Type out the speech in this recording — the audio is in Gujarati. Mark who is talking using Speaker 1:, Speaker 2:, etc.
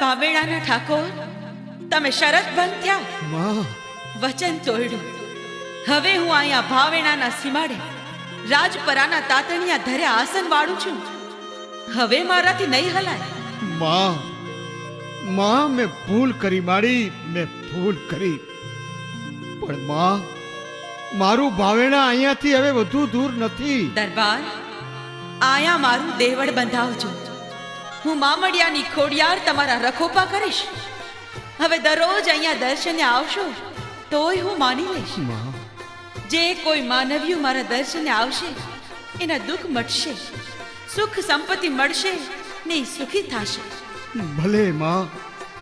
Speaker 1: ભાવેણાના ઠાકોર, તમે શરત બંધ થયા,
Speaker 2: માં
Speaker 1: વચન તોડ્યું. હવે હું અહીંયા ભાવેણાના સીમાડે રાજપરાના તાતણિયા ધર્યા આસન વાળું છું. હવે મારાથી નહીં હલાય.
Speaker 2: માં માં મેં ભૂલ કરી માડી, મેં ભૂલ કરી. પણ માં, મારું ભાવેણા અહીંયાથી હવે વધુ દૂર નથી.
Speaker 1: દરબાર, આયા મારું દેવળ બંધાવજો. હું મામડિયાની ખોડિયાર તમારા રખોપા કરીશ. હવે દરરોજ અહીંયા દર્શને આવશો તોય હું માની લઈશ.
Speaker 2: માં
Speaker 1: જે કોઈ માનવીઓ મારા દર્શને આવશે એના દુઃખ મટશે, સુખ સંપત્તિ મળશે ને ઈ સુખી થશે.
Speaker 2: ભલે માં,